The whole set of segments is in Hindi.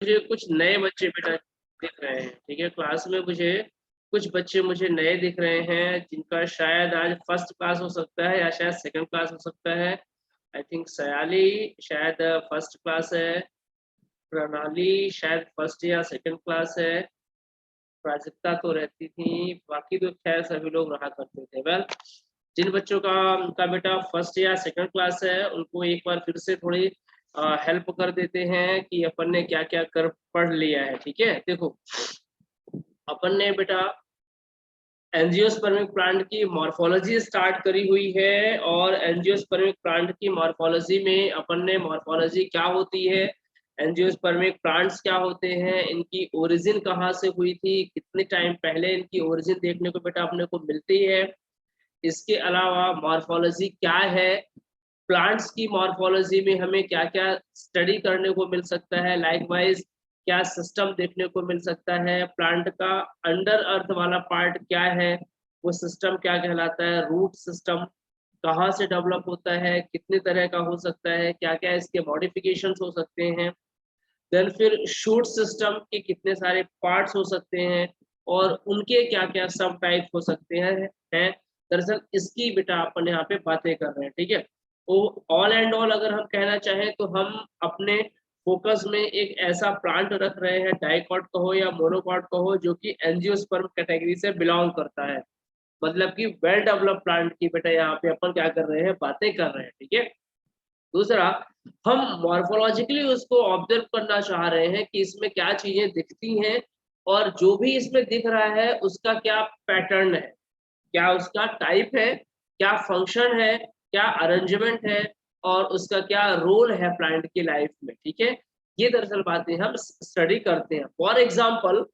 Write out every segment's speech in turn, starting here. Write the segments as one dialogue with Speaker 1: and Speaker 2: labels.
Speaker 1: मुझे कुछ नए बच्चे बेटा दिख रहे हैं, ठीक है। क्लास में मुझे कुछ बच्चे मुझे नए दिख रहे हैं, जिनका शायद आज फर्स्ट क्लास हो सकता है या शायद सेकंड क्लास हो सकता है। आई थिंक सयाली शायद फर्स्ट क्लास है, प्रणाली शायद फर्स्ट या सेकंड क्लास है, प्राजक्ता तो रहती थी, बाकी तो खैर सभी लोग रहा करते थे। वेल, जिन बच्चों का उनका बेटा फर्स्ट या सेकंड क्लास है, उनको एक बार फिर से थोड़ी हेल्प कर देते हैं कि अपन ने क्या क्या कर पढ़ लिया है, ठीक है। देखो, अपन ने बेटा एंजियोस्पर्मिक प्लांट की मॉर्फोलॉजी स्टार्ट करी हुई है, और एंजियोस्पर्मिक प्लांट की मॉर्फोलॉजी में अपन ने मॉर्फोलॉजी क्या होती है, एंजियोस्पर्मिक प्लांट्स क्या होते हैं, इनकी ओरिजिन कहाँ से हुई थी, कितने टाइम पहले इनकी ओरिजिन देखने को बेटा अपने को मिलती है। इसके अलावा मॉर्फोलॉजी क्या है, प्लांट्स की मॉर्फोलॉजी में हमें क्या क्या स्टडी करने को मिल सकता है, लाइकवाइज क्या सिस्टम देखने को मिल सकता है, प्लांट का अंडर अर्थ वाला पार्ट क्या है, वो सिस्टम क्या कहलाता है, रूट सिस्टम कहाँ से डेवलप होता है, कितने तरह का हो सकता है, क्या क्या इसके मॉडिफिकेशंस हो सकते हैं। देन फिर शूट सिस्टम के कितने सारे पार्ट्स हो सकते हैं, और उनके क्या क्या सब टाइप हो सकते हैं। दरअसल इसकी बेटा अपन यहाँ पे बातें कर रहे हैं, ठीक है। तो ऑल एंड ऑल अगर हम कहना चाहें तो हम अपने फोकस में एक ऐसा प्लांट रख रहे हैं, डाइकॉट कहो या मोनोकॉट कहो, जो कि एंजियोस्पर्म कैटेगरी से बिलोंग करता है। मतलब कि वेल डेवलप्ड प्लांट की बेटा यहाँ पे अपन क्या कर रहे हैं, बातें कर रहे हैं, ठीक है। दूसरा, हम मॉर्फोलॉजिकली उसको ऑब्जर्व करना चाह रहे हैं कि इसमें क्या चीजें दिखती हैं, और जो भी इसमें दिख रहा है उसका क्या पैटर्न है, क्या उसका टाइप है, क्या फंक्शन है, क्या अरेंजमेंट है, और उसका क्या रोल है प्लांट की लाइफ में, ठीक है। ये दरअसल बातें हम स्टडी करते हैं। फॉर एग्जाम्पल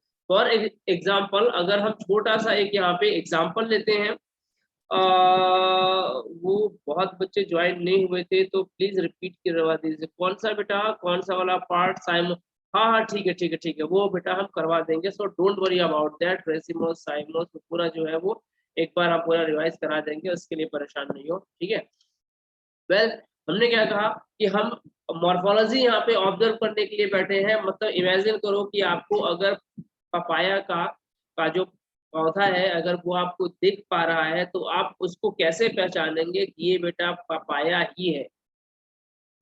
Speaker 1: अगर हम छोटा सा एक यहाँ पे एग्जाम्पल लेते हैं, वो बहुत बच्चे ज्वाइन नहीं हुए थे, तो प्लीज रिपीट करवा दीजिए। कौन सा बेटा, कौन सा वाला पार्ट, साइमो? हाँ हाँ, ठीक है ठीक है ठीक है, वो बेटा हम करवा देंगे। So don't worry about that, racemose साइमोस पूरा जो है वो एक बार हम पूरा रिवाइज करा देंगे, उसके लिए परेशान नहीं हो, ठीक है। वेल, हमने क्या कहा कि हम मॉर्फोलॉजी यहाँ पे ऑब्जर्व करने के लिए बैठे हैं। मतलब इमेजिन करो कि आपको अगर पपाया का जो पौधा है, अगर वो आपको दिख पा रहा है, तो आप उसको कैसे पहचानेंगे कि ये बेटा पपाया ही है,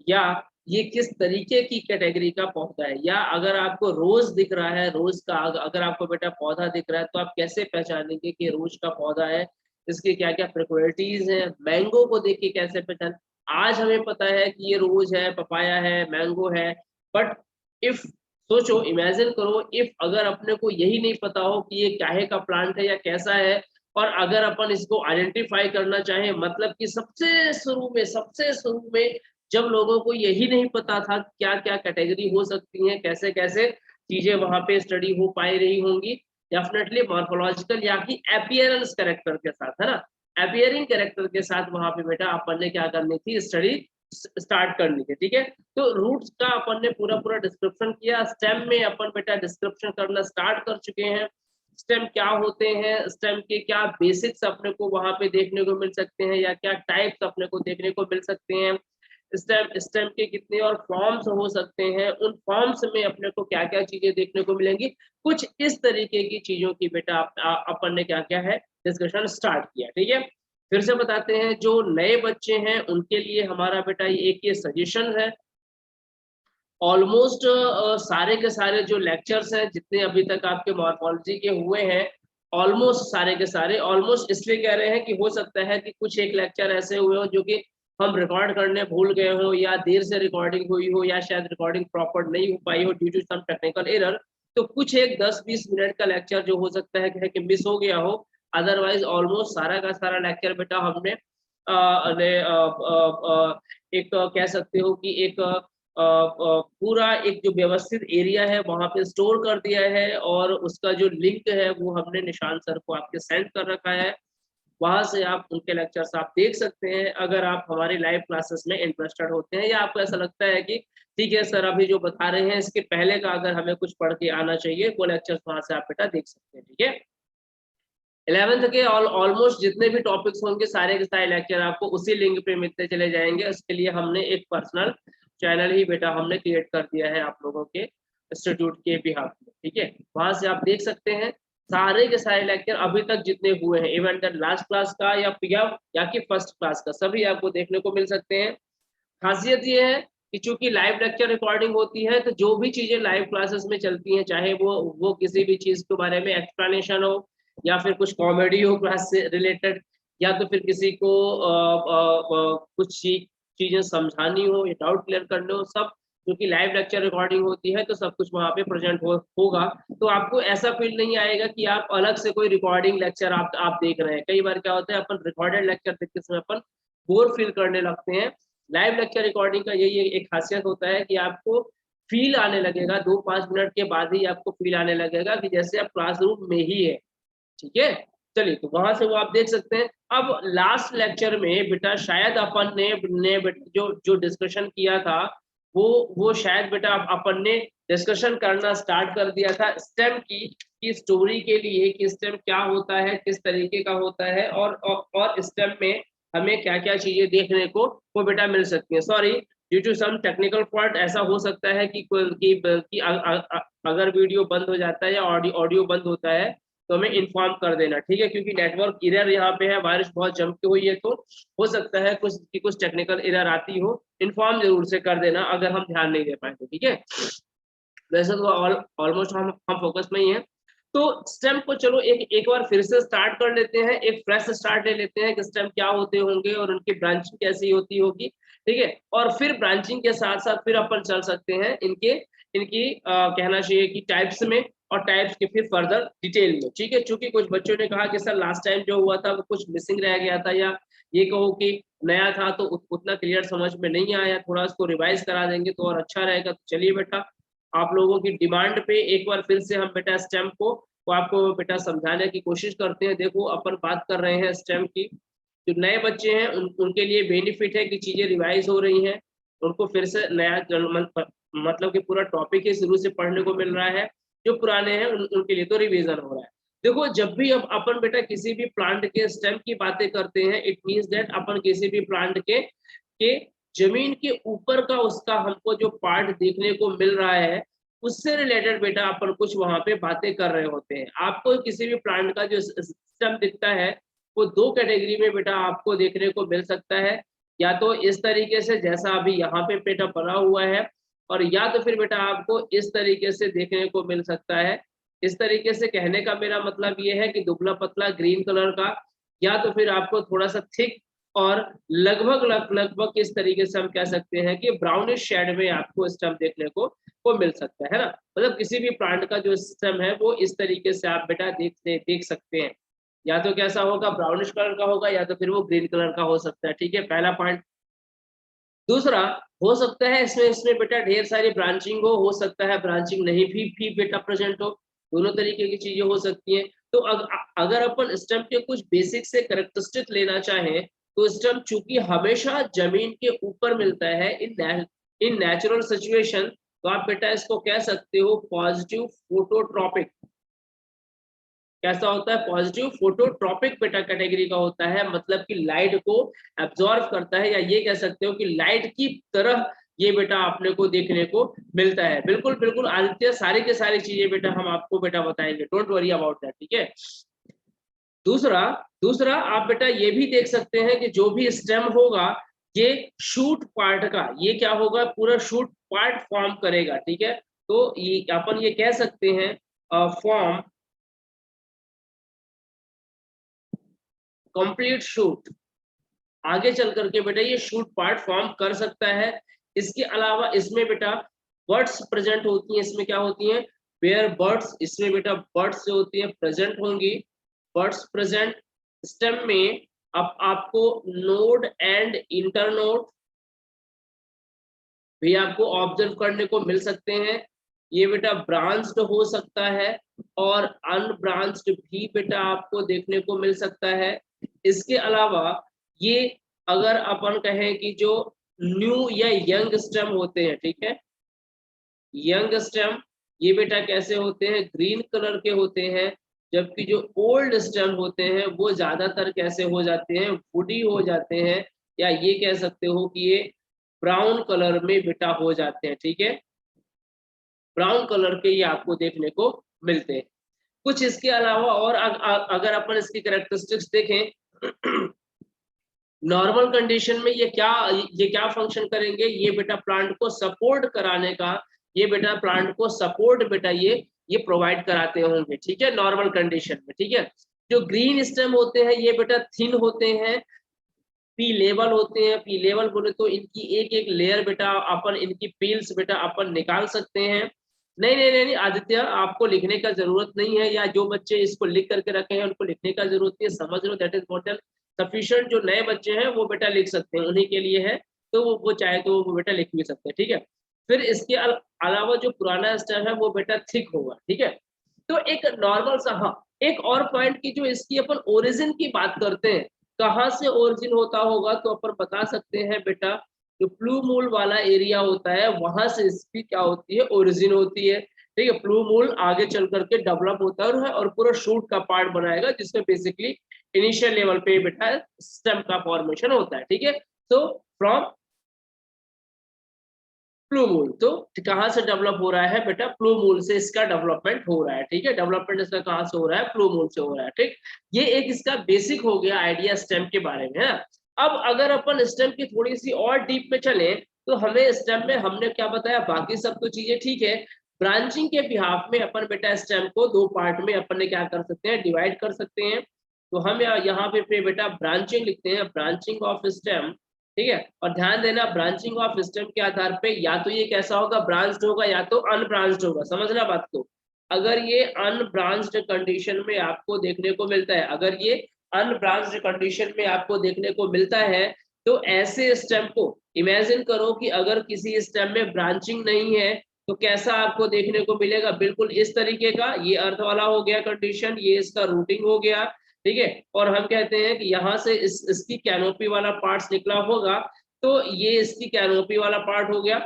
Speaker 1: या ये किस तरीके की कैटेगरी का पौधा है। या अगर आपको रोज दिख रहा है, रोज का अगर आपको बेटा पौधा दिख रहा है, तो आप कैसे पहचानेंगे कि रोज का पौधा है, इसके क्या क्या प्रॉपर्टीज हैं। मैंगो को देख के कैसे पहचान, आज हमें पता है कि ये रोज है, पपाया है, मैंगो है, बट इफ सोचो, इमेजिन करो, इफ अगर अपने को यही नहीं पता हो कि ये काहे का प्लांट है या कैसा है, और अगर अपन इसको आइडेंटिफाई करना चाहें, मतलब कि सबसे शुरू में जब लोगों को यही नहीं पता था क्या क्या कैटेगरी हो सकती है, कैसे कैसे चीजें वहां पे स्टडी हो पाई रही होंगी, डेफिनेटली मॉर्फोलॉजिकल या कि अपीयरेंस कैरेक्टर के साथ, है ना, अपीयरिंग कैरेक्टर के साथ वहां पे बेटा अपन ने क्या करनी थी, स्टडी स्टार्ट करनी थी, ठीक है। तो रूट्स का अपन ने पूरा पूरा डिस्क्रिप्शन किया, स्टेम में अपन बेटा डिस्क्रिप्शन करना स्टार्ट कर चुके हैं। स्टेम क्या होते हैं, स्टेम के क्या बेसिक्स अपने को वहां पे देखने को मिल सकते हैं, या क्या टाइप्स अपने को देखने को मिल सकते हैं, स्टेम स्टेम के कितने और फॉर्म्स हो सकते हैं, उन फॉर्म्स में अपने को क्या क्या चीजें देखने को मिलेंगी, कुछ इस तरीके की चीजों की बेटा अपन ने क्या क्या है डिस्कशन स्टार्ट किया, ठीक है। फिर से बताते हैं, जो नए बच्चे हैं उनके लिए हमारा बेटा एक ये सजेशन है। ऑलमोस्ट सारे के सारे जो लेक्चर्स हैं जितने अभी तक आपके मॉर्फोलॉजी के हुए हैं, ऑलमोस्ट सारे के सारे, ऑलमोस्ट इसलिए कह रहे हैं कि हो सकता है कि कुछ एक लेक्चर ऐसे हुए हो जो कि हम रिकॉर्ड करने भूल गए हो, या देर से रिकॉर्डिंग हुई हो, या शायद रिकॉर्डिंग प्रॉपर नहीं हो पाई हो due to some technical error. तो कुछ एक 10-20 मिनट का लेक्चर जो हो सकता है कि मिस हो गया हो। अदरवाइज ऑलमोस्ट सारा का सारा लेक्चर बेटा हमने एक कह सकते हो कि एक पूरा एक जो व्यवस्थित एरिया है वहां पे स्टोर कर दिया है, और उसका जो लिंक है वो हमने निशान सर को आपके सेंड कर रखा है। वहां से आप उनके लेक्चर्स आप देख सकते हैं, अगर आप हमारी लाइव क्लासेस में इंटरेस्टेड होते हैं, या आपको ऐसा लगता है कि ठीक है सर अभी जो बता रहे हैं इसके पहले का अगर हमें कुछ पढ़ के आना चाहिए, वो लेक्चर्स वहां से आप बेटा देख सकते हैं, ठीक है। 11th के ऑलमोस्ट जितने भी टॉपिक्स होंगे सारे के सारे लेक्चर आपको उसी लिंक पे मिलते चले जाएंगे। उसके लिए हमने एक पर्सनल चैनल ही बेटा हमने क्रिएट कर दिया है आप लोगों के इंस्टीट्यूट के बिहाफ में, ठीक है। वहां से आप देख सकते हैं सारे के सारे लेक्चर अभी तक जितने हुए हैं, इवन दैट लास्ट क्लास का या पीएफ या कि फर्स्ट क्लास का, सभी आपको देखने को मिल सकते हैं। खासियत ये है कि चूंकि लाइव लेक्चर रिकॉर्डिंग होती है, तो जो भी चीजें लाइव क्लासेस में चलती हैं, चाहे वो किसी भी चीज के बारे में एक्सप्लेनेशन हो, या फिर कुछ कॉमेडी हो क्लास से रिलेटेड, या तो फिर किसी को कुछ चीजें समझानी हो या डाउट क्लियर करने हो, सब क्योंकि लाइव लेक्चर रिकॉर्डिंग होती है तो सब कुछ वहां पे प्रेजेंट होगा। तो आपको ऐसा फील नहीं आएगा कि आप अलग से कोई रिकॉर्डिंग लेक्चर आप देख रहे हैं। कई बार क्या होता है, अपन रिकॉर्डेड लेक्चर देखते समय अपन बोर फील करने लगते हैं। लाइव लेक्चर रिकॉर्डिंग का यही एक खासियत होता है कि आपको फील आने लगेगा, 2-5 मिनट के बाद ही आपको फील आने लगेगा कि जैसे आप क्लासरूम में ही है, ठीक है। चलिए, तो वहां से वो आप देख सकते हैं। अब लास्ट लेक्चर में बेटा शायद अपन ने जो डिस्कशन किया था, वो शायद बेटा अपन ने डिस्कशन करना स्टार्ट कर दिया था स्टेम की स्टोरी के लिए, कि स्टेम क्या होता है, किस तरीके का होता है, और स्टेम में हमें क्या क्या चीजें देखने को वो बेटा मिल सकती है। Sorry, due to some technical fault ऐसा हो सकता है कि अगर वीडियो बंद हो जाता है या ऑडियो बंद होता है तो हमें इन्फॉर्म कर देना, ठीक है। क्योंकि नेटवर्क एरर यहाँ पे है, बारिश बहुत जम के हुई है, तो हो सकता है कुछ टेक्निकल एरर आती हो। इन्फॉर्म जरूर से कर देना अगर हम ध्यान नहीं दे पाए तो, ठीक है। वैसे तो ऑलमोस्ट हम फोकस में ही हैं। तो स्टेम को चलो एक बार फिर से स्टार्ट कर लेते हैं, एक फ्रेश स्टार्ट ले लेते हैं कि स्टेम क्या होते होंगे और उनकी ब्रांचिंग कैसी होती होगी, ठीक है। और फिर ब्रांचिंग के साथ साथ फिर अपन चल सकते हैं इनकी कहना चाहिए कि टाइप्स में, और टाइप्स के फिर फर्दर डिटेल में, ठीक है। चूंकि कुछ बच्चों ने कहा कि सर लास्ट टाइम जो हुआ था वो कुछ मिसिंग रह गया था, या ये कहो कि नया था तो उतना क्लियर समझ में नहीं आया, थोड़ा उसको रिवाइज करा देंगे तो और अच्छा रहेगा। तो चलिए बेटा, आप लोगों की डिमांड पे एक बार फिर से हम बेटा स्टेम को आपको बेटा समझाने की कोशिश करते हैं। देखो, अपन बात कर रहे हैं स्टेम की। जो नए बच्चे हैं उनके लिए बेनिफिट है कि चीजें रिवाइज हो रही हैं, उनको फिर से नया मतलब कि पूरा टॉपिक ही शुरू से पढ़ने को मिल रहा है। जो पुराने हैं उनके लिए तो रिवीजन हो रहा है। देखो, जब भी अब अपन बेटा किसी भी प्लांट के स्टेम की बातें करते हैं, इट मीन्स दैट अपन किसी भी प्लांट के जमीन के ऊपर का उसका हमको जो पार्ट देखने को मिल रहा है, उससे रिलेटेड बेटा अपन कुछ वहां पे बातें कर रहे होते हैं। आपको किसी भी प्लांट का जो सिस्टम दिखता है, वो 2 कैटेगरी में बेटा आपको देखने को मिल सकता है। या तो इस तरीके से जैसा अभी यहाँ पे बेटा बना हुआ है, और या तो फिर बेटा आपको इस तरीके से देखने को मिल सकता है। इस तरीके से कहने का मेरा मतलब ये है कि दुबला पतला ग्रीन कलर का, या तो फिर आपको थोड़ा सा थिक, और लगभग इस तरीके से हम कह सकते हैं कि ब्राउनिश शेड में आपको स्टेम देखने को मिल सकता है ना। मतलब किसी भी प्लांट का जो स्टेम है वो इस तरीके से आप बेटा देख सकते हैं। या तो कैसा होगा, ब्राउनिश कलर का होगा, या तो फिर वो ग्रीन कलर का हो सकता है, ठीक है, पहला पॉइंट। दूसरा, हो सकता है इसमें बेटा ढेर सारी ब्रांचिंग हो सकता है ब्रांचिंग नहीं भी बेटा प्रेजेंट हो। दोनों तरीके की चीजें हो सकती हैं। तो अगर अपन स्टेम के कुछ बेसिक से कैरेक्टरिस्टिक लेना चाहें, तो स्टेम चूंकि हमेशा जमीन के ऊपर मिलता है इन नेचुरल सिचुएशन, तो आप बेटा इसको कह सकते हो पॉजिटिव फोटोट्रॉपिक। कैसा होता है, पॉजिटिव फोटोट्रॉपिक बेटा कैटेगरी का होता है, मतलब कि लाइट को एब्जॉर्ब करता है, या ये कह सकते हो कि लाइट की तरह ये बेटा आपने को देखने को मिलता है। बिल्कुल बिल्कुल आदित्य, सारी की सारी चीजें बेटा हम आपको बेटा बताएंगे, डोंट वरी अबाउट दैट, ठीक है। दूसरा दूसरा आप बेटा ये भी देख सकते हैं कि जो भी स्टेम होगा, ये शूट पार्ट का, ये क्या होगा, पूरा शूट पार्ट फॉर्म करेगा, ठीक है। तो ये अपन ये कह सकते हैं फॉर्म कंप्लीट शूट। आगे चल करके बेटा ये शूट पार्ट फॉर्म कर सकता है। इसके अलावा इसमें बेटा बर्ड्स प्रेजेंट होती हैं, इसमें क्या होती हैं, वेयर बर्ड्स, इसमें बेटा बर्ड्स जो होती हैं प्रेजेंट होंगी, बर्ड्स प्रेजेंट। स्टेम में अब आपको नोड एंड इंटरनोड भी आपको ऑब्जर्व करने को मिल सकते हैं। ये बेटा ब्रांच्ड हो सकता है और अनब्रांच्ड भी बेटा आपको देखने को मिल सकता है। इसके अलावा ये अगर अपन कहें कि जो न्यू या यंग स्टेम होते हैं, ठीक है, यंग स्टेम ये बेटा कैसे होते हैं, ग्रीन कलर के होते हैं। जबकि जो ओल्ड स्टेम होते हैं वो ज्यादातर कैसे हो जाते हैं, वुडी हो जाते हैं, या ये कह सकते हो कि ये ब्राउन कलर में बेटा हो जाते हैं, ठीक है। ब्राउन कलर के ये आपको देखने को मिलते हैं। कुछ इसके अलावा और अगर अपन इसकी कैरेक्टरिस्टिक्स देखें नॉर्मल कंडीशन में ये क्या फंक्शन करेंगे, ये बेटा प्लांट को सपोर्ट कराने का, ये बेटा प्लांट को सपोर्ट बेटा ये प्रोवाइड कराते होंगे, ठीक है, नॉर्मल कंडीशन में, ठीक है। जो ग्रीन स्टेम होते हैं ये बेटा थिन होते हैं, पी लेवल होते हैं, पी लेवल बोले तो इनकी एक एक लेयर बेटा अपन इनकी पील्स बेटा अपन निकाल सकते हैं। नहीं आदित्य, आपको लिखने का जरूरत नहीं है, या जो बच्चे इसको लिख करके रखे हैं उनको लिखने का जरूरत नहीं है, समझ लो, that is more than sufficient. जो नए बच्चे हैं वो बेटा लिख सकते हैं, उन्हीं के लिए है, तो वो चाहे तो वो बेटा लिख भी सकते हैं, ठीक है। फिर इसके अलावा जो पुराना स्टेम है वो बेटा थिक होगा, ठीक है। तो एक नॉर्मल सा, हाँ, एक और पॉइंट की जो इसकी अपन ओरिजिन की बात करते हैं, कहाँ से ओरिजिन होता होगा, तो अपन बता सकते हैं बेटा जो प्लू मूल वाला एरिया होता है वहां से इसकी क्या होती है, ओरिजिन होती है, ठीक है। प्लू मूल आगे चल करके डेवलप होता है और पूरा शूट का पार्ट बनाएगा, जिसमें बेसिकली इनिशियल लेवल पे बेटा स्टेम का फॉर्मेशन होता है, ठीक है। तो फ्रॉम प्लू मूल, तो कहाँ से डेवलप हो रहा है बेटा, प्लू मूल से इसका डेवलपमेंट हो रहा है, ठीक है। डेवलपमेंट इसका कहाँ से हो रहा है, प्लू मूल से हो रहा है, ठीक। ये एक इसका बेसिक हो गया आइडिया स्टेम के बारे में, है। अब अगर अपन स्टेम की थोड़ी सी और डीप में चले, तो हमें स्टेम में हमने क्या बताया, बाकी सब तो चीजें ठीक है, ब्रांचिंग के बिहाफ में अपन बेटा स्टेम को दो पार्ट में अपन ने क्या कर सकते हैं, डिवाइड कर सकते हैं। तो हम यहाँ पे बेटा ब्रांचिंग लिखते हैं, ब्रांचिंग ऑफ स्टेम, ठीक है। और ध्यान देना ब्रांचिंग ऑफ सिस्टम के आधार पे या तो ये कैसा होगा, ब्रांच्ड होगा या तो अनब्रांच्ड होगा, समझना बात को। अगर ये अनब्रांच्ड कंडीशन में आपको देखने को मिलता है, अगर ये अनब्रांच्ड कंडीशन में आपको देखने को मिलता है, तो ऐसे स्टेम को इमेजिन करो कि अगर किसी स्टेम में ब्रांचिंग नहीं है तो कैसा आपको देखने को मिलेगा, बिल्कुल इस तरीके का, ये अर्थ वाला हो गया कंडीशन, ये इसका रूटिंग हो गया, ठीक है। और हम कहते हैं कि यहाँ से इसकी कैनोपी वाला पार्ट निकला होगा, तो ये इसकी कैनोपी वाला पार्ट हो गया,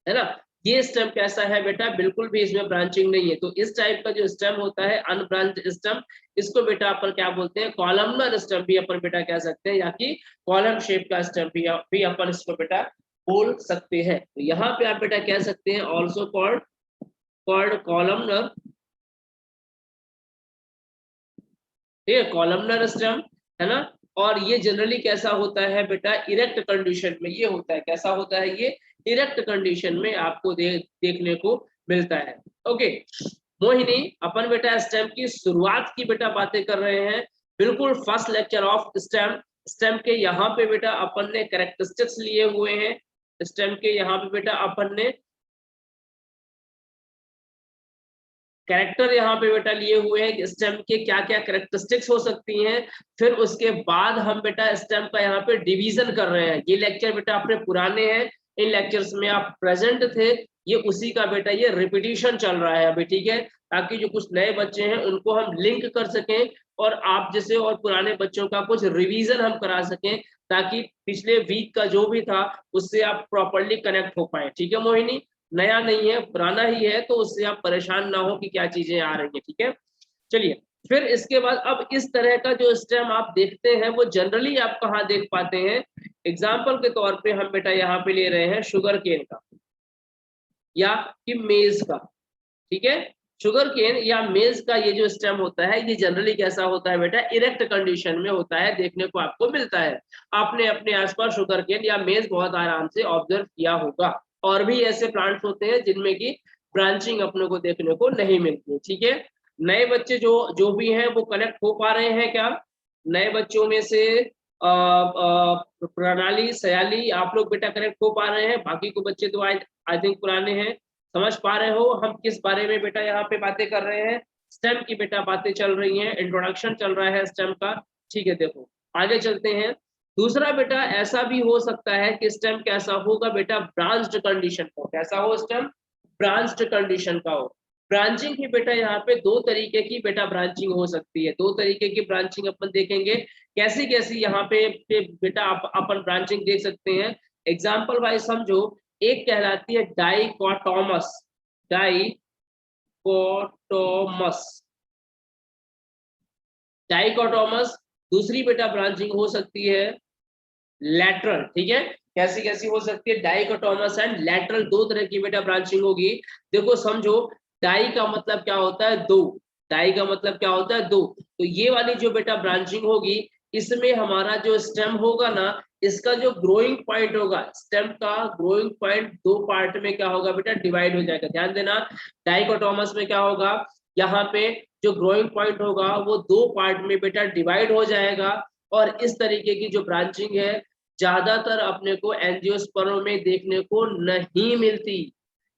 Speaker 1: है ना। ये स्टेम कैसा है बेटा, बिल्कुल भी इसमें ब्रांचिंग नहीं है। तो इस टाइप का जो स्टेम होता है अनब्रांच स्टेम, इसको बेटा अपन क्या बोलते हैं, कॉलमनर स्टेम भी अपन बेटा कह सकते हैं, या कि कॉलम शेप का स्टेम भी अपन इसको बेटा बोल सकते हैं। तो यहाँ पे आप बेटा कह सकते हैं ऑल्सो कॉल्ड कॉलमनर, ठीक है, कॉलमनर स्टेम, है ना। और ये जनरली कैसा होता है बेटा, इरेक्ट कंडीशन में ये होता है, कैसा होता है ये, इरेक्ट कंडीशन में आपको देखने को मिलता है। ओके मोहिनी, अपन बेटा स्टेम की शुरुआत की बेटा बातें कर रहे हैं, बिल्कुल first lecture of stem. Stem के यहाँ पे बेटा अपन ने कैरेक्टरिस्टिक्स लिए हुए हैं, स्टेम के यहाँ पे बेटा अपन ने कैरेक्टर यहाँ पे बेटा लिए हुए हैं कि स्टेम के क्या क्या कैरेक्टरिस्टिक्स हो सकती हैं। फिर उसके बाद हम बेटा स्टेम का यहाँ पे डिवीजन कर रहे हैं। ये लेक्चर बेटा अपने पुराने हैं, इन लेक्चर्स में आप प्रेजेंट थे, ये उसी का बेटा ये रिपीटिशन चल रहा है अभी, ठीक है, ताकि जो कुछ नए बच्चे हैं उनको हम लिंक कर सकें, और आप जैसे और पुराने बच्चों का कुछ रिवीजन हम करा सकें, ताकि पिछले वीक का जो भी था उससे आप प्रॉपरली कनेक्ट हो पाए, ठीक है मोहिनी। नया नहीं है, पुराना ही है, तो उससे आप परेशान ना हो कि क्या चीजें आ रही है, ठीक है। चलिए फिर इसके बाद अब इस तरह का जो स्टेम आप देखते हैं वो जनरली आप कहाँ देख पाते हैं, एग्जाम्पल के तौर पे हम बेटा यहाँ पे ले रहे हैं शुगर केन का या कि मेज का, ठीक है। शुगर केन या मेज का ये जो स्टेम होता है ये जनरली कैसा होता है बेटा, इरेक्ट कंडीशन में होता है, देखने को आपको मिलता है। आपने अपने आसपास शुगर केन या मेज बहुत आराम से ऑब्जर्व किया होगा। और भी ऐसे प्लांट्स होते हैं जिनमें की ब्रांचिंग अपने को देखने को नहीं मिलती है, ठीक है। नए बच्चे जो जो भी हैं वो कनेक्ट हो पा रहे हैं क्या, नए बच्चों में से प्रणाली सयाली आप लोग बेटा कनेक्ट हो पा रहे हैं, बाकी को बच्चे तो आई थिंक पुराने हैं, समझ पा रहे हो हम किस बारे में बेटा यहाँ पे बातें कर रहे हैं, स्टेम की बेटा बातें चल रही हैं, इंट्रोडक्शन चल रहा है स्टेम का, ठीक है। देखो आगे चलते हैं। दूसरा बेटा ऐसा भी हो सकता है कि स्टेम कैसा होगा बेटा, ब्रांच्ड कंडीशन का, कैसा हो स्टेम, ब्रांच्ड कंडीशन का हो। ब्रांचिंग की बेटा यहाँ पे दो तरीके की बेटा ब्रांचिंग हो सकती है, दो तरीके की ब्रांचिंग अपन देखेंगे, कैसी कैसी यहाँ पे बेटा अपन ब्रांचिंग देख सकते हैं। एग्जाम्पल वाइज समझो, एक कहलाती है डाइकोटोमस, डाइकोटोमस, डाइकोटोमस। दूसरी बेटा ब्रांचिंग हो सकती है लैटरल, ठीक है। कैसी कैसी हो सकती है, डाइकोटोमस एंड लैटरल, दो तरह की बेटा ब्रांचिंग होगी। देखो समझो, डाई का मतलब क्या होता है, दो, डाई का मतलब क्या होता है, दो। तो ये वाली जो बेटा ब्रांचिंग होगी, इसमें हमारा जो स्टेम होगा ना, इसका जो ग्रोइंग पॉइंट होगा, स्टेम का ग्रोइंग पॉइंट दो पार्ट में क्या होगा बेटा, डिवाइड हो जाएगा। ध्यान देना, डाइकोटोमस में क्या होगा, यहाँ पे जो ग्रोइंग पॉइंट होगा वो दो पार्ट में बेटा डिवाइड हो जाएगा। और इस तरीके की जो ब्रांचिंग है ज्यादातर अपने को एंजियोस्पर्म में देखने को नहीं मिलती।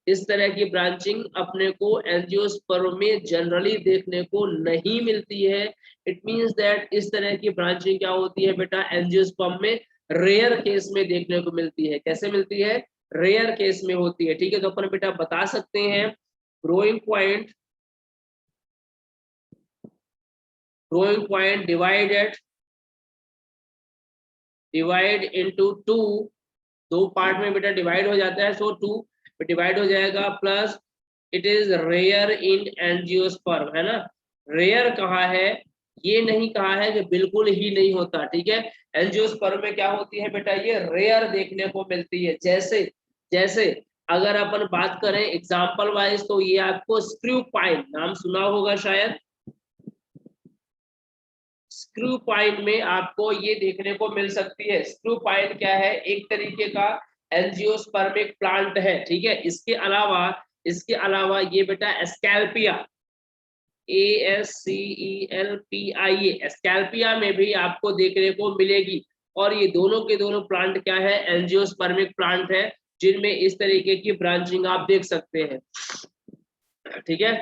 Speaker 1: इस तरह की ब्रांचिंग अपने को एंजियोस्पर्म में जनरली देखने को नहीं मिलती है। इट मींस दैट इस तरह की ब्रांचिंग क्या होती है बेटा, एंजियोस्पर्म में रेयर केस में देखने को मिलती है। कैसे मिलती है, रेयर केस में होती है। ठीक है, तो अपन बेटा बता सकते हैं growing point, growing point divide into two, दो पार्ट में बेटा डिवाइड हो जाता है, सो टू डिवाइड हो जाएगा, plus it is rare in angiosperm, है ना। रेयर कहा है, ये नहीं कहा है कि बिल्कुल ही नहीं होता। ठीक है, एंजियोस्पर्म में क्या होती है बेटा, ये रेयर देखने को मिलती है। जैसे जैसे अगर अपन बात करें एग्जांपल वाइज, तो ये आपको स्क्रू पाइन नाम सुना होगा शायद। स्क्रू पाइन में आपको ये देखने को मिल सकती है। स्क्रू पाइन क्या है, एक तरीके का एंजियोस्पर्मिक प्लांट है। ठीक है, इसके अलावा ये बेटा एस्कैल्पिया, ASCELPIA, एस्कैल्पिया में भी आपको देखने को मिलेगी। और ये दोनों के दोनों प्लांट क्या है, एंजियोस्पर्मिक प्लांट है, जिनमें इस तरीके की ब्रांचिंग आप देख सकते हैं। ठीक है,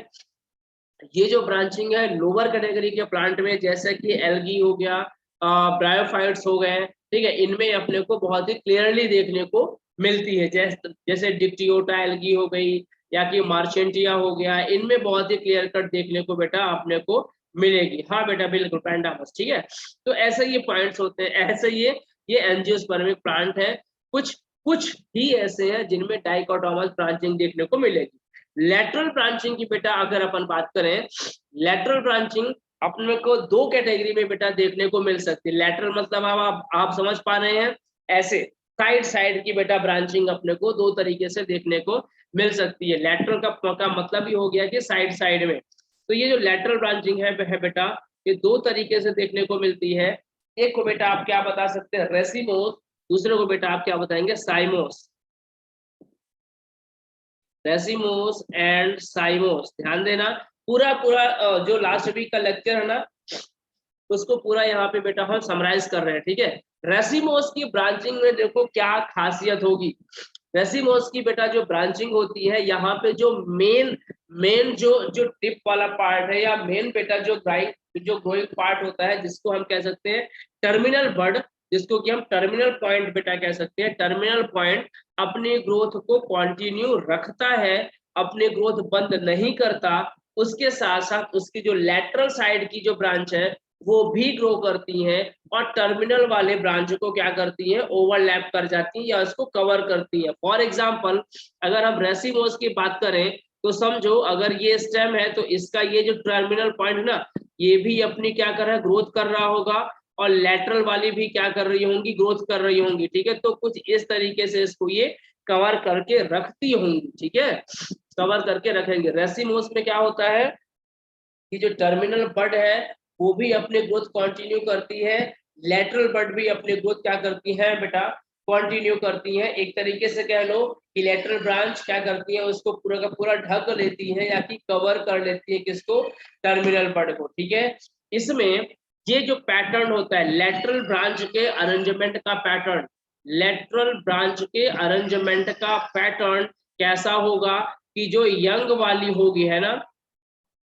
Speaker 1: ये जो ब्रांचिंग है लोअर कैटेगरी के प्लांट में, जैसे कि एल्गी हो गया, ब्रायोफाइट्स हो गए, ठीक है, इनमें अपने को बहुत ही क्लियरली देखने को मिलती है। जैसे डिक्टियोटा एल्गी हो गई, या कि मार्चेंटिया हो गया, इनमें बहुत ही क्लियर कट देखने को बेटा अपने को मिलेगी। हाँ बेटा बिल्कुल, पैंडामस। ठीक है, तो ऐसे ये पॉइंट्स होते हैं, ऐसे ये एंजियोस्पर्मिक प्लांट है। कुछ कुछ ही ऐसे हैं जिनमें डाइकोटोमस ब्रांचिंग देखने को मिलेगी। लेटरल ब्रांचिंग की बेटा अगर अपन बात करें, लेटरल ब्रांचिंग अपने को दो कैटेगरी में बेटा देखने को मिल सकती है। लेटरल मतलब आप समझ पा रहे हैं, ऐसे साइड साइड की बेटा ब्रांचिंग अपने को दो तरीके से देखने को मिल सकती है। लेटरल का मतलब ही हो गया कि साइड साइड में। तो ये जो लेटरल ब्रांचिंग है बेटा, ये दो तरीके से देखने को मिलती है। एक को बेटा आप क्या बता सकते हैं, रेसिमोस, दूसरे को बेटा आप क्या बताएंगे, साइमोस। रेसिमोस एंड साइमोस, ध्यान देना। पूरा पूरा जो लास्ट वीक का लेक्चर है ना, उसको पूरा यहाँ पे बेटा हम समराइज कर रहे हैं। ठीक है, रेसिमोस की ब्रांचिंग में देखो क्या खासियत होगी। रेसिमोस की बेटा जो ब्रांचिंग होती है, यहाँ पे जो मेन मेन जो टिप वाला पार्ट है, या मेन बेटा जो ग्रोइंग पार्ट होता है, जिसको हम कह सकते हैं टर्मिनल बड, जिसको कि हम टर्मिनल पॉइंट बेटा कह सकते हैं। टर्मिनल पॉइंट अपने ग्रोथ को कंटिन्यू रखता है, अपने ग्रोथ बंद नहीं करता। उसके साथ साथ उसकी जो लेटरल साइड की जो ब्रांच है वो भी ग्रो करती हैं, और टर्मिनल वाले ब्रांच को क्या करती है, ओवरलैप कर जाती है या उसको कवर करती है। फॉर एग्जांपल अगर हम रेसिमोस की बात करें, तो समझो अगर ये स्टेम है, तो इसका ये जो टर्मिनल पॉइंट ना, ये भी अपनी क्या कर रहा है, ग्रोथ कर रहा होगा, और लेटरल वाली भी क्या कर रही होंगी, ग्रोथ कर रही होंगी। ठीक है, तो कुछ इस तरीके से इसको ये कवर करके रखती होंगी। ठीक है, कवर करके रखेंगे। रेसिमोस में क्या होता है कि जो टर्मिनल बड है वो भी अपने ग्रोथ कंटिन्यू करती है, लेटरल बड भी अपने ग्रोथ क्या करती है बेटा, कंटिन्यू करती है। एक तरीके से कह लो कि लेटरल ब्रांच क्या करती है, उसको पूरा का पूरा ढक लेती है, या कि कवर कर लेती है किसको, टर्मिनल बड को। ठीक है, इसमें ये जो पैटर्न होता है लेटरल ब्रांच के अरेंजमेंट का पैटर्न, लेटरल ब्रांच के अरेंजमेंट का पैटर्न कैसा होगा, कि जो यंग वाली होगी, है ना,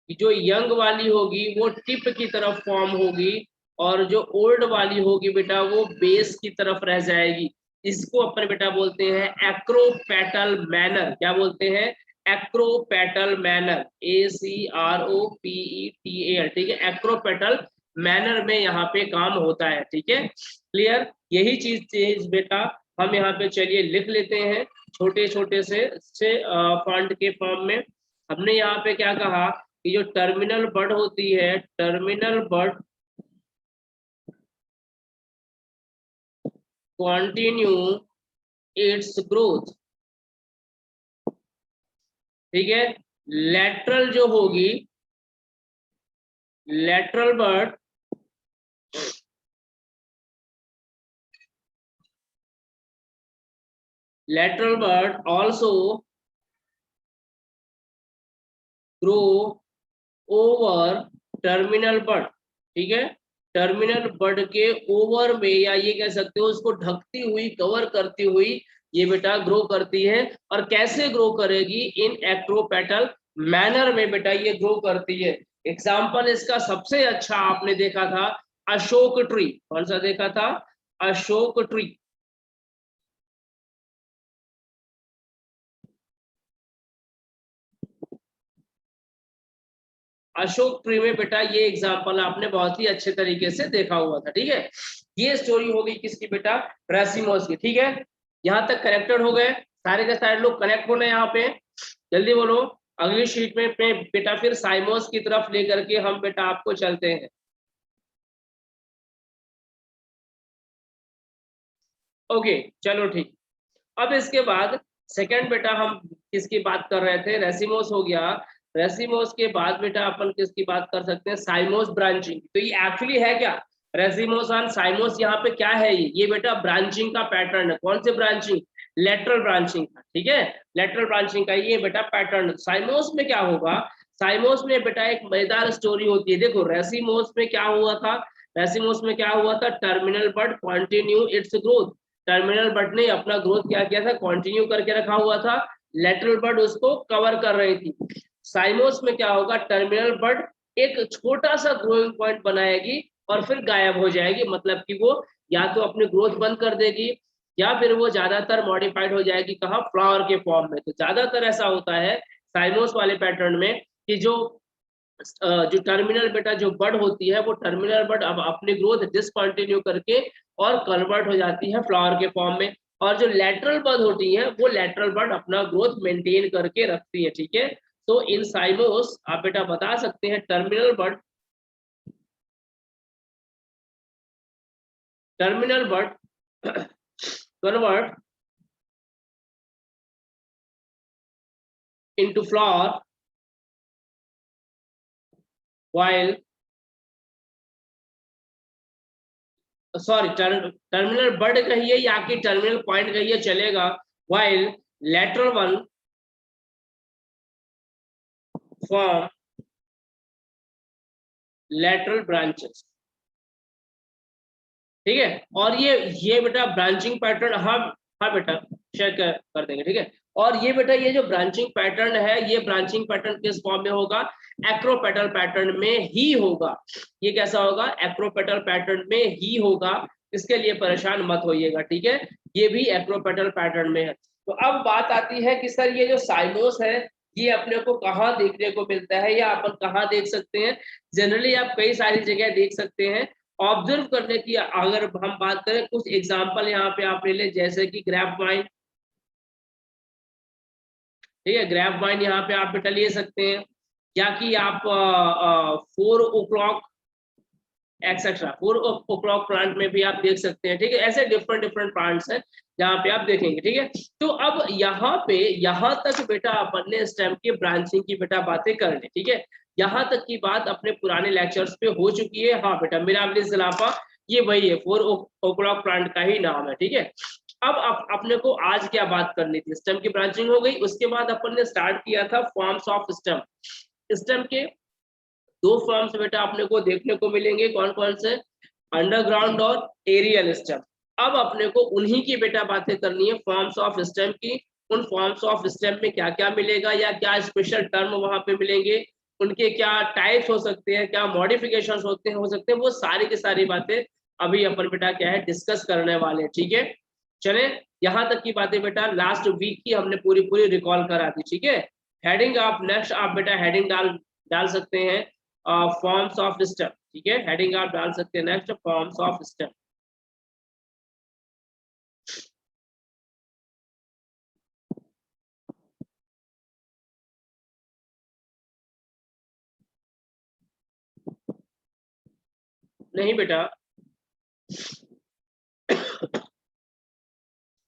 Speaker 1: जो यंग वाली होगी वो टिप की तरफ फॉर्म होगी, और जो ओल्ड वाली होगी बेटा वो बेस की तरफ रह जाएगी। इसको अपन बेटा बोलते हैं एक्रोपेटल मैनर। क्या बोलते हैं, एक्रोपेटल मैनर, ACROPETAL। ठीक है, एक्रोपेटल मैनर में यहाँ पे काम होता है। ठीक है, क्लियर, यही चीज बेटा हम यहाँ पे चलिए लिख लेते हैं छोटे छोटे से फॉन्ट के फॉर्म में। हमने यहाँ पे क्या कहा कि जो टर्मिनल बड होती है, terminal bud continue its growth, ठीक है। लेटरल जो होगी, lateral bud also grow over terminal bud, ठीक है। टर्मिनल बड के ओवर में, या ये कह सकते हो उसको ढकती हुई, कवर करती हुई ये बेटा ग्रो करती है। और कैसे ग्रो करेगी? इन एक्ट्रोपेटल मैनर में बेटा ये ग्रो करती है। एग्जाम्पल इसका सबसे अच्छा आपने देखा था अशोक ट्री। कौन सा देखा था? अशोक ट्री। अशोक ट्री में बेटा ये एग्जाम्पल आपने बहुत ही अच्छे तरीके से देखा हुआ था, ठीक है। ये स्टोरी हो गई किसकी बेटा? रेसिमोस की, ठीक है। यहाँ तक कनेक्टेड हो गए सारे के सारे लोग, कनेक्ट होने यहाँ पे, जल्दी बोलो। अगली शीट में बेटा फिर साइमोस की तरफ लेकर के हम बेटा आपको चलते हैं। ओके चलो ठीक। अब इसके बाद सेकंड बेटा हम किसकी बात कर रहे थे? रेसिमोस हो गया। रेसिमोस के बाद बेटा अपन किसकी बात कर सकते हैं? साइमोस ब्रांचिंग। तो ये एक्चुअली है क्या? रेसिमोस और साइमोस यहाँ पे क्या है? ये बेटा ब्रांचिंग का पैटर्न है। कौन से ब्रांचिंग? लेटरल ब्रांचिंग का, ठीक है। लेटरल ब्रांचिंग का ये बेटा पैटर्न। साइमोस में क्या होगा? साइमोस में बेटा एक मजेदार स्टोरी होती है। देखो रेसिमोस में क्या हुआ था? रेसिमोस में क्या हुआ था? Terminal bud continue its growth. Terminal bud ने अपना ग्रोथ क्या किया था? कंटिन्यू करके रखा हुआ था। लेटरल बड उसको कवर कर रही थी। साइमोस में क्या होगा? टर्मिनल बड एक छोटा सा ग्रोइंग पॉइंट बनाएगी और फिर गायब हो जाएगी। मतलब कि वो या तो अपनी ग्रोथ बंद कर देगी, या फिर वो ज्यादातर मॉडिफाइड हो जाएगी। कहाँ? फ्लावर के फॉर्म में। तो ज्यादातर ऐसा होता है साइमोस वाले पैटर्न में कि जो टर्मिनल बेटा जो बड होती है, वो टर्मिनल बड अब अपनी ग्रोथ डिसकंटिन्यू करके और कन्वर्ट हो जाती है फ्लावर के फॉर्म में। और जो लेटरल बड होती है, वो लेटरल बड अपना ग्रोथ मेंटेन करके रखती है, ठीक है। तो इन साइमोस आप बेटा बता सकते हैं terminal bud convert into flower while sorry terminal bud कहिए या कि टर्मिनल पॉइंट कहिए चलेगा। while lateral one form lateral branches, ठीक है। और ये बेटा ब्रांचिंग पैटर्न, हाँ हाँ बेटा शेयर कर देंगे, ठीक है। और ये बेटा ये जो ब्रांचिंग पैटर्न है, ये ब्रांचिंग पैटर्न किस फॉर्म में होगा? एक्रोपेटल पैटर्न में ही होगा। ये कैसा होगा? एक्रोपेटल पैटर्न में ही होगा। इसके लिए परेशान मत होइएगा, ठीक है। ये भी एक्रोपेटल पैटर्न में है। तो अब बात आती है कि सर ये जो साइमोस है, ये अपने को कहाँ देखने को मिलता है या अपन कहाँ देख सकते हैं? जनरली आप कई सारी जगह देख सकते हैं। ऑब्जर्व करने की अगर हम बात करें, कुछ एग्जांपल यहाँ पे आप ले लें, जैसे कि ग्रैप वाइन, ठीक है। ग्रैप वाइन यहाँ पे आप बेटा ले सकते हैं, या कि आप 4 o'clock एक्सेट्रा 4 o'clock प्लांट में भी आप देख सकते हैं, ठीक है। ऐसे डिफरेंट डिफरेंट प्लांट्स हैं जहाँ पे आप देखेंगे, ठीक है। तो अब यहाँ तक बेटा अपन ने स्टेम की ब्रांचिंग की बेटा बातें कर ली, ठीक है। यहाँ तक की बात अपने पुराने लेक्चर्स पे हो चुकी है। हाँ बेटा मिराबिलिस ज़लाफा ये वही है, 4 o'clock प्लांट का ही नाम है, ठीक है। अब अपने को आज क्या बात करनी थी? स्टेम की ब्रांचिंग हो गई, उसके बाद अपन ने स्टार्ट किया था फॉर्म्स ऑफ स्टेम। स्टेम के दो फॉर्म्स बेटा अपने को देखने को मिलेंगे। कौन कौन से? अंडरग्राउंड और एरियल स्टेम। अब अपने को उन्हीं की बेटा बातें करनी है, फॉर्म्स ऑफ स्टेम की। उन फॉर्म्स ऑफ स्टेम में क्या क्या मिलेगा, या क्या स्पेशल टर्म वहां पे मिलेंगे, उनके क्या टाइप्स हो सकते हैं, क्या मॉडिफिकेशन हो सकते हैं, वो सारी की सारी बातें अभी अपन बेटा क्या है डिस्कस करने वाले हैं, ठीक है। चले, यहाँ तक की बातें बेटा लास्ट वीक की हमने पूरी पूरी रिकॉल करा दी, ठीक है। हेडिंग आप नेक्स्ट आप बेटा हेडिंग डाल डाल सकते हैं फॉर्म्स ऑफ स्टेम, ठीक है। हेडिंग आप डाल सकते हैं नेक्स्ट फॉर्म्स ऑफ स्टेम। नहीं बेटा,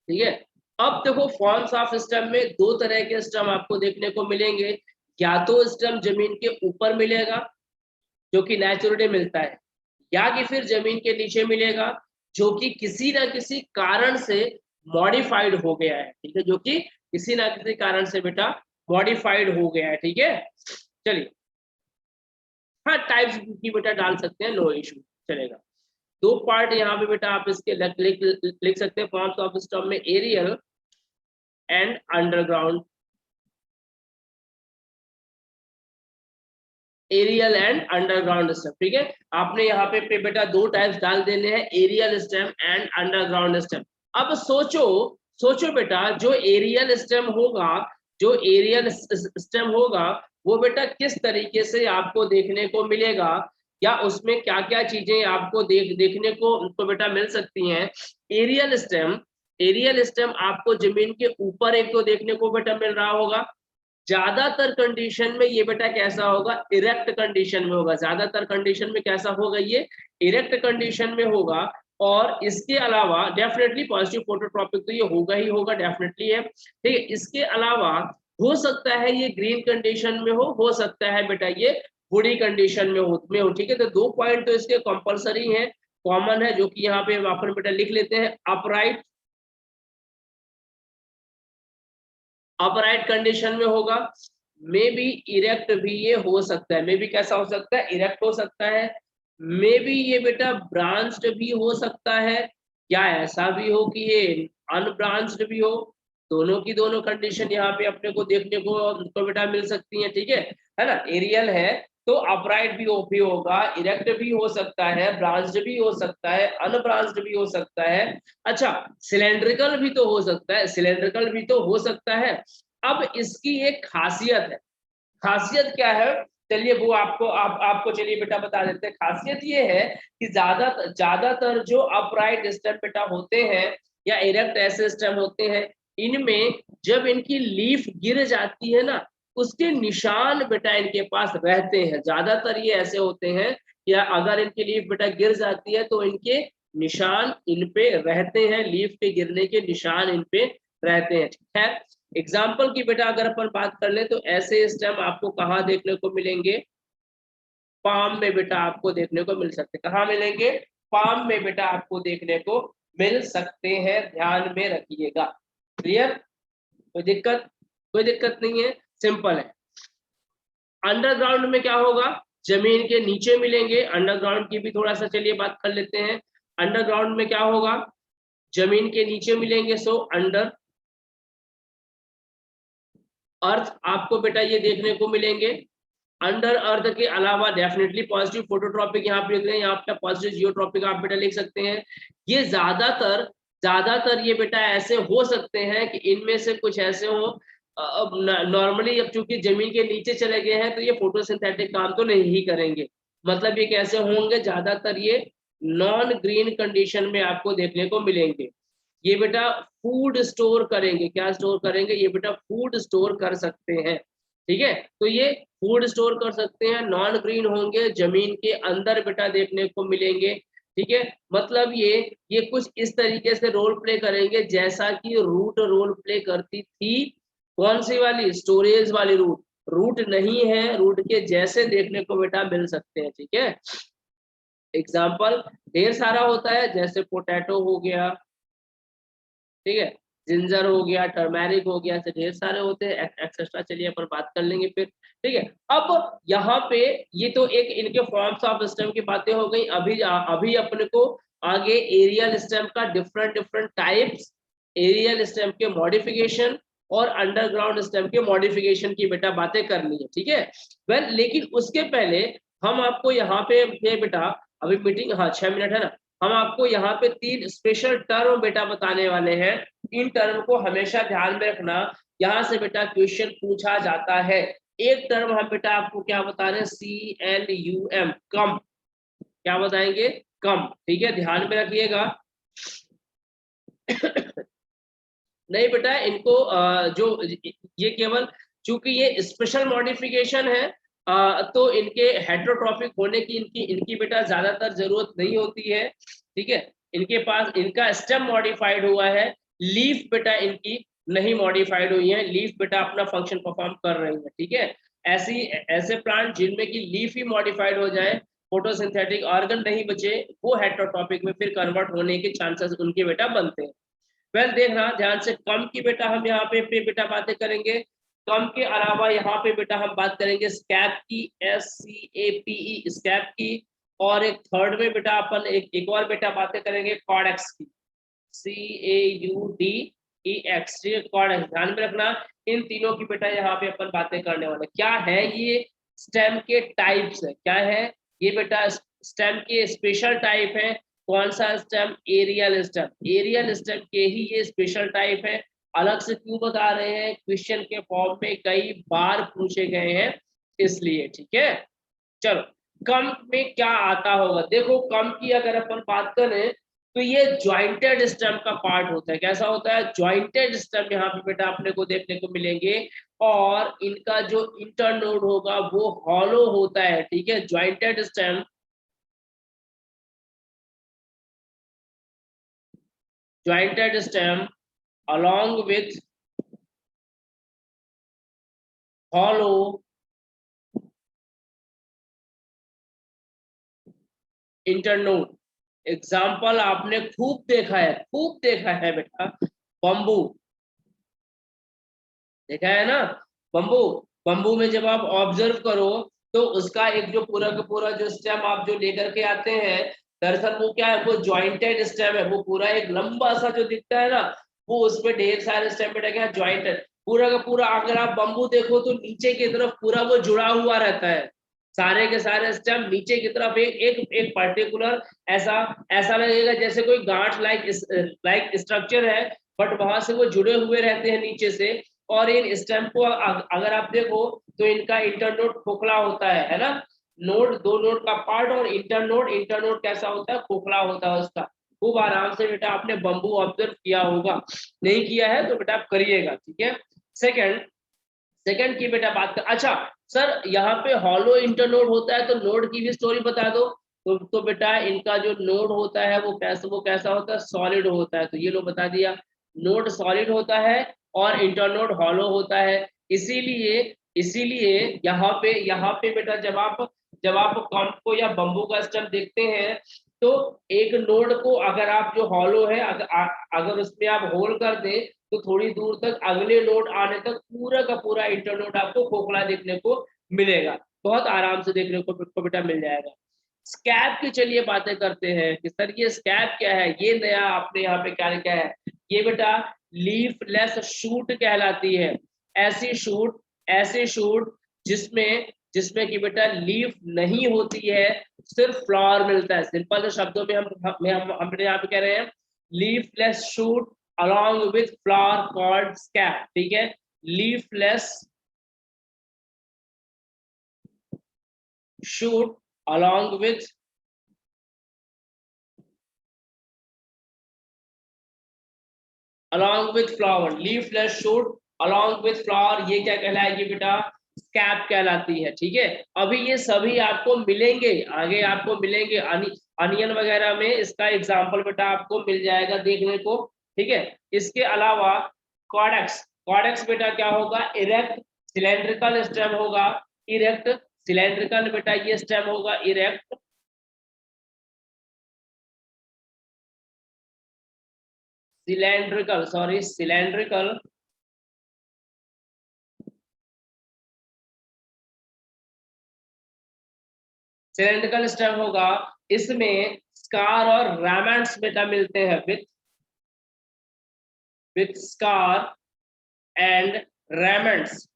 Speaker 1: ठीक है। अब देखो फॉर्म्स ऑफ स्टेम में दो तरह के स्टेम आपको देखने को मिलेंगे, या तो स्टेम जमीन के ऊपर मिलेगा जो कि नेचुरली मिलता है, या कि फिर जमीन के नीचे मिलेगा जो कि किसी ना किसी कारण से मॉडिफाइड हो गया है, ठीक है, जो कि किसी ना किसी कारण से बेटा मॉडिफाइड हो गया है, ठीक है। चलिए, हाँ टाइप्स की बेटा डाल सकते हैं, नो इशू, चलेगा। दो पार्ट यहाँ पे बेटा आप इसके लिख सकते हैं फॉर्म्स ऑफ स्टॉम में, aerial and underground, aerial and underground stem, ठीक है। आपने यहाँ पे बेटा दो टाइप्स डाल देने हैं, aerial stem and underground stem. अब सोचो सोचो बेटा, जो एरियल स्टेम होगा, जो एरियल स्टेम होगा वो बेटा किस तरीके से आपको देखने को मिलेगा, या उसमें क्या क्या चीजें आपको देखने को तो बेटा मिल सकती हैं। एरियल स्टेम आपको जमीन के ऊपर एक तो देखने को बेटा मिल रहा होगा, ज्यादातर कंडीशन में ये बेटा कैसा होगा, इरेक्ट कंडीशन में होगा, ज्यादातर कंडीशन में कैसा होगा, ये इरेक्ट कंडीशन में होगा। और इसके अलावा डेफिनेटली पॉजिटिव फोटोट्रॉपिक तो ये होगा ही होगा, डेफिनेटली है, ठीक है। इसके अलावा हो सकता है ये ग्रीन कंडीशन में हो सकता है बेटा ये वुडी कंडीशन में हो, ठीक है। तो दो पॉइंट तो इसके कंपलसरी है, कॉमन है, जो कि यहाँ पे अपन बेटा लिख लेते हैं, अपराइट कंडीशन में होगा, मे बी इरेक्ट भी ये हो सकता है, मे बी कैसा हो सकता है, इरेक्ट हो सकता है, मे बी ये बेटा ब्रांच्ड भी हो सकता है, या ऐसा भी हो कि ये अनब्रांच्ड भी हो, दोनों की दोनों कंडीशन यहाँ पे अपने को देखने को तो बेटा मिल सकती है, ठीक है ना। एरियल है तो अपराइट भी होगा, इरेक्ट भी हो सकता है, ब्रांच्ड भी हो सकता है, अनब्रांच्ड भी हो सकता है, अच्छा सिलेंड्रिकल भी तो हो सकता है, सिलेंड्रिकल भी तो हो सकता है। अब इसकी एक खासियत है, खासियत क्या है, चलिए वो आपको चलिए बेटा बता देते हैं। खासियत ये है कि ज्यादातर जो अपराइट स्टेम बेटा होते हैं या इरेक्ट ऐसे स्टेम होते हैं, इनमें जब इनकी लीफ गिर जाती है ना, उसके निशान बेटा इनके पास रहते हैं, ज्यादातर ये ऐसे होते हैं, या अगर इनकी लीफ बेटा गिर जाती है तो इनके निशान इन पे रहते हैं, लीफ के गिरने के निशान इन पे रहते हैं, ठीक है। एग्जाम्पल की बेटा अगर अपन बात कर ले तो ऐसे स्टेम आपको कहाँ देखने को मिलेंगे, पाम में बेटा आपको देखने को मिल सकते हैं, कहाँ मिलेंगे, पाम में बेटा आपको देखने को मिल सकते हैं, ध्यान में रखिएगा, क्लियर, कोई दिक्कत नहीं है, सिंपल है। अंडरग्राउंड में क्या होगा, जमीन के नीचे मिलेंगे, अंडरग्राउंड की भी थोड़ा सा चलिए बात कर लेते हैं। अंडरग्राउंड में क्या होगा, जमीन के नीचे मिलेंगे, सो अंडर अर्थ आपको बेटा ये देखने को मिलेंगे। अंडर अर्थ के अलावा डेफिनेटली पॉजिटिव फोटोट्रॉपिक यहाँ पे लिख रहे हैं, यहाँ पे पॉजिटिव जियोट्रॉपिक आप बेटा लिख सकते हैं। ये ज्यादातर ये बेटा ऐसे हो सकते हैं कि इनमें से कुछ ऐसे हो, नॉर्मली अब चूंकि जमीन के नीचे चले गए हैं तो ये फोटोसिंथेटिक काम तो नहीं ही करेंगे, मतलब ये कैसे होंगे, ज्यादातर ये नॉन ग्रीन कंडीशन में आपको देखने को मिलेंगे। ये बेटा फूड स्टोर करेंगे, क्या स्टोर करेंगे, ये बेटा फूड स्टोर कर सकते हैं, ठीक है। तो ये फूड स्टोर कर सकते हैं, नॉन ग्रीन होंगे, जमीन के अंदर बेटा देखने को मिलेंगे, ठीक है। मतलब ये कुछ इस तरीके से रोल प्ले करेंगे जैसा कि रूट रोल प्ले करती थी, कौन सी वाली, स्टोरेज वाली रूट, रूट नहीं है, रूट के जैसे देखने को बेटा मिल सकते हैं, ठीक है। एग्जाम्पल ढेर सारा होता है, जैसे पोटैटो हो गया, ठीक है, जिंजर हो गया, टर्मेरिक हो गया, ऐसे ढेर सारे होते हैं एक्सेट्रा, चलिए अपन बात कर लेंगे फिर, ठीक है। अब यहाँ पे ये तो एक इनके फॉर्म्स ऑफ स्टेम की बातें हो गई, अभी अपने को आगे एरियल स्टेम का different different types, aerial stem के मॉडिफिकेशन और अंडरग्राउंड स्टेम के मॉडिफिकेशन की बेटा बातें करनी है, ठीक है। वेल लेकिन उसके पहले हम आपको यहाँ पे बेटा, अभी मीटिंग, हाँ 6 मिनट है ना, हम आपको यहाँ पे 3 स्पेशल टर्म बेटा बताने वाले हैं। इन टर्म को हमेशा ध्यान में रखना, यहाँ से बेटा क्वेश्चन पूछा जाता है। एक टर्म हम बेटा आपको क्या बता रहे हैं, CLUM, कम, क्या बताएंगे, कम, ठीक है, ध्यान में रखिएगा। नहीं बेटा इनको जो ये केवल चूंकि ये स्पेशल मॉडिफिकेशन है, तो इनके हेट्रोट्रॉपिक होने की इनकी बेटा ज्यादातर जरूरत नहीं होती है, ठीक है। इनके पास इनका स्टेम मॉडिफाइड हुआ है, लीफ बेटा इनकी नहीं मॉडिफाइड हुई है, लीफ बेटा अपना फंक्शन परफॉर्म कर रही है, ठीक है। ऐसे प्लांट जिनमें की लीफ ही मॉडिफाइड हो जाए, फोटोसिंथेटिक ऑर्गन नहीं बचे, वो हेटेरोटॉपिक में फिर कन्वर्ट होने के चांसेस उनके बेटा बनते हैं। वेल देखना ध्यान से, कम की बेटा हम यहाँ पे बेटा बातें करेंगे। कम के अलावा यहाँ पे बेटा हम बात करेंगे स्कैप की, SCAPE स्कैप की। और एक थर्ड में बेटा अपन एक और बेटा बातें करेंगे कॉर्डेक्स की, CAUDEX, कॉर्डेक्स। ध्यान में रखना इन तीनों की बेटा यहाँ पे अपन बातें करने वाले। क्या है ये स्टेम के टाइप्स है, क्या है ये बेटा स्टेम के स्पेशल टाइप है। कौन सा stem? Aerial stem. Aerial stem के ही ये स्पेशल टाइप है। अलग से क्यों बता रहे हैं? क्वेश्चन के फॉर्म में कई बार पूछे गए हैं इसलिए, ठीक है। चलो कम में क्या आता होगा, देखो कम की अगर अपन बात करें तो ये ज्वाइंटेड स्टेम का पार्ट होता है। कैसा होता है? ज्वाइंटेड स्टेम यहाँ पे बेटा अपने को देखने को मिलेंगे। और इनका जो इंटरनोड होगा वो हॉलो होता है, ठीक है। Jointed stem, jointed stem along with hollow internode. Example आपने खूब देखा है बेटा, बम्बू देखा है ना। बम्बू, बम्बू में जब आप ऑब्जर्व करो तो उसका एक जो पूरा का पूरा जो स्टेम आप जो लेकर के आते हैं, दरअसल वो क्या है, वो ज्वाइंटेड स्टेम है। वो पूरा एक लंबा सा जो दिखता है ना, वो उसमें ढेर सारे स्टेम बेटा क्या ज्वाइंटेड, पूरा का पूरा। अगर आप बम्बू देखो तो नीचे की तरफ पूरा वो जुड़ा हुआ रहता है, सारे के सारे स्टेम नीचे की तरफ एक एक एक पर्टिकुलर ऐसा ऐसा लगेगा जैसे कोई गांठ लाइक स्ट्रक्चर है, बट वहां से वो जुड़े हुए रहते हैं नीचे से। और इन स्टेम को अगर आप देखो तो इनका इंटरनोड खोखला होता है ना। नोड, दो नोड का पार्ट, और इंटरनोड, इंटरनोड कैसा होता है? खोखला होता है उसका। खूब आराम से बेटा आपने बम्बू ऑब्जर्व किया होगा, नहीं किया है तो बेटा आप करिएगा, ठीक है। सेकंड, सेकंड की बेटा बात कर, अच्छा सर यहाँ पे हॉलो इंटरनोड होता है तो नोड की भी स्टोरी बता दो। तो बेटा इनका जो नोड होता है वो कैसा होता है? सॉलिड होता है। तो ये लो बता दिया, नोड सॉलिड होता है और इंटरनोड हॉलो होता है। इसीलिए इसीलिए यहाँ पे बेटा जब आप कॉम्प को या बम्बू का स्टेम देखते हैं तो एक नोड को अगर आप जो हॉलो है अगर उसमें आप होल कर दें तो थोड़ी दूर तक अगले नोड आने तक पूरा का पूरा इंटरनोड आपको खोखला देखने को मिलेगा, बहुत आराम से देखने को बेटा मिल जाएगा। स्कैब की चलिए बातें करते हैं कि सर ये स्कैब क्या है। ये नया आपने यहाँ पे क्या लिखा है? ये बेटा लीफलेस शूट कहलाती है। ऐसी शूट जिसमें जिसमें कि बेटा लीफ नहीं होती है, सिर्फ फ्लावर मिलता है। सिंपल शब्दों में हमने यहाँ पे कह रहे हैं leafless shoot along with flower called scap, ठीक है। leafless shoot along with flower, leafless shoot along with flower, ये क्या कहलाएगी बेटा? स्कैप कहलाती है, ठीक है। अभी ये सभी आपको मिलेंगे, आगे आपको मिलेंगे अनियन वगैरह में, इसका एग्जांपल बेटा आपको मिल जाएगा देखने को, ठीक है। इसके अलावा कॉर्डेक्स, कॉर्डेक्स बेटा क्या होगा? इरेक्ट सिलेंड्रिकल स्टेम होगा, इरेक्ट सिलेंड्रिकल बेटा ये स्टेम होगा, erect cylindrical, sorry cylindrical cylindrical stem होगा। इसमें स्कार और रैमेंट्स बेटा मिलते हैं, विथ स्कार एंड रैमेंट्स।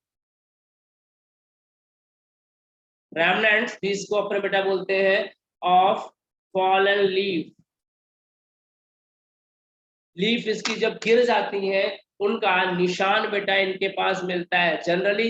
Speaker 1: रैमनेंट्स जिसको अपने बेटा बोलते हैं ऑफ फॉलन लीफ। लीफ इसकी जब गिर जाती है उनका निशान बेटा इनके पास मिलता है। जनरली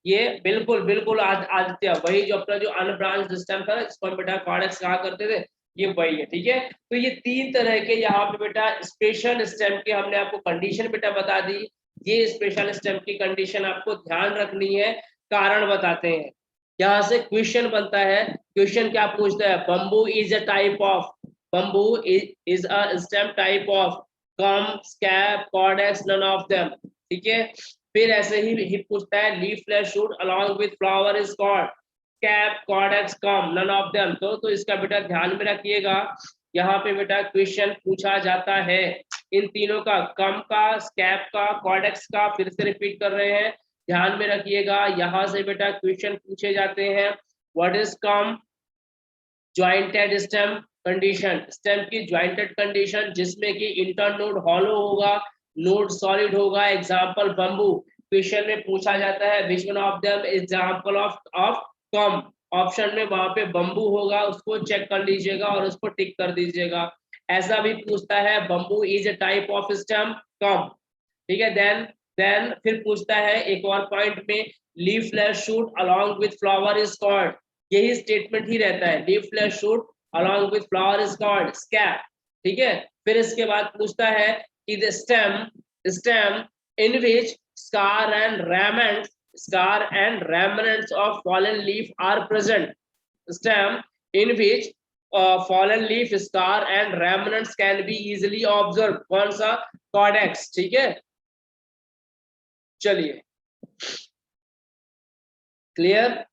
Speaker 1: ये बिल्कुल बिल्कुल आदित्य वही जो अपना जो अनब्रांच्ड स्टेम था इसको हम बेटा कॉर्डेक्स कहा करते थे, ये वही है, ठीक है। तो ये तीन तरह के यहाँ पे बेटा स्पेशल स्टेम की हमने आपको कंडीशन बेटा बता दी। ये स्पेशल स्टेम की कंडीशन आपको ध्यान रखनी है, कारण बताते हैं। यहाँ से क्वेश्चन बनता है, क्वेश्चन क्या पूछता है? Bamboo is a type of, bamboo is a stem type of corm, scape, caudex, none of them. ठीक है, फिर ऐसे ही पूछता है leaflet shoot along with flower is called scape, caudex, corm, none of them. तो इसका बेटा ध्यान में रखिएगा, यहाँ पे बेटा क्वेश्चन पूछा जाता है इन तीनों का, कम का, स्कैप का, कॉर्डेक्स का। फिर से रिपीट कर रहे हैं, ध्यान में रखिएगा, यहाँ से बेटा क्वेश्चन पूछे जाते हैं। What is come? Jointed stem condition, stem की ज्वाइंटेड कंडीशन जिसमें कि इंटर नोड हॉलो होगा, नोड सॉलिड होगा। एग्जांपल बंबू, क्वेश्चन में पूछा जाता है which one of them example of come, option में वहां पे बंबू होगा, उसको चेक कर लीजिएगा और उसको टिक कर दीजिएगा। ऐसा भी पूछता है bamboo is a type of stem, corm. ठीक है, देन फिर पूछता है एक और पॉइंट में, leafless shoot along with flower is called, यही स्टेटमेंट ही रहता है, leafless shoot along with flower is called scape. ठीक है, फिर इसके बाद पूछता है कि the stem in which scar and remnants of fallen leaf are present, stem in which fallen leaf, scar and remnants can be easily observed, कौन सा? कॉर्डेक्स। ठीक है, चलिए, क्लियर।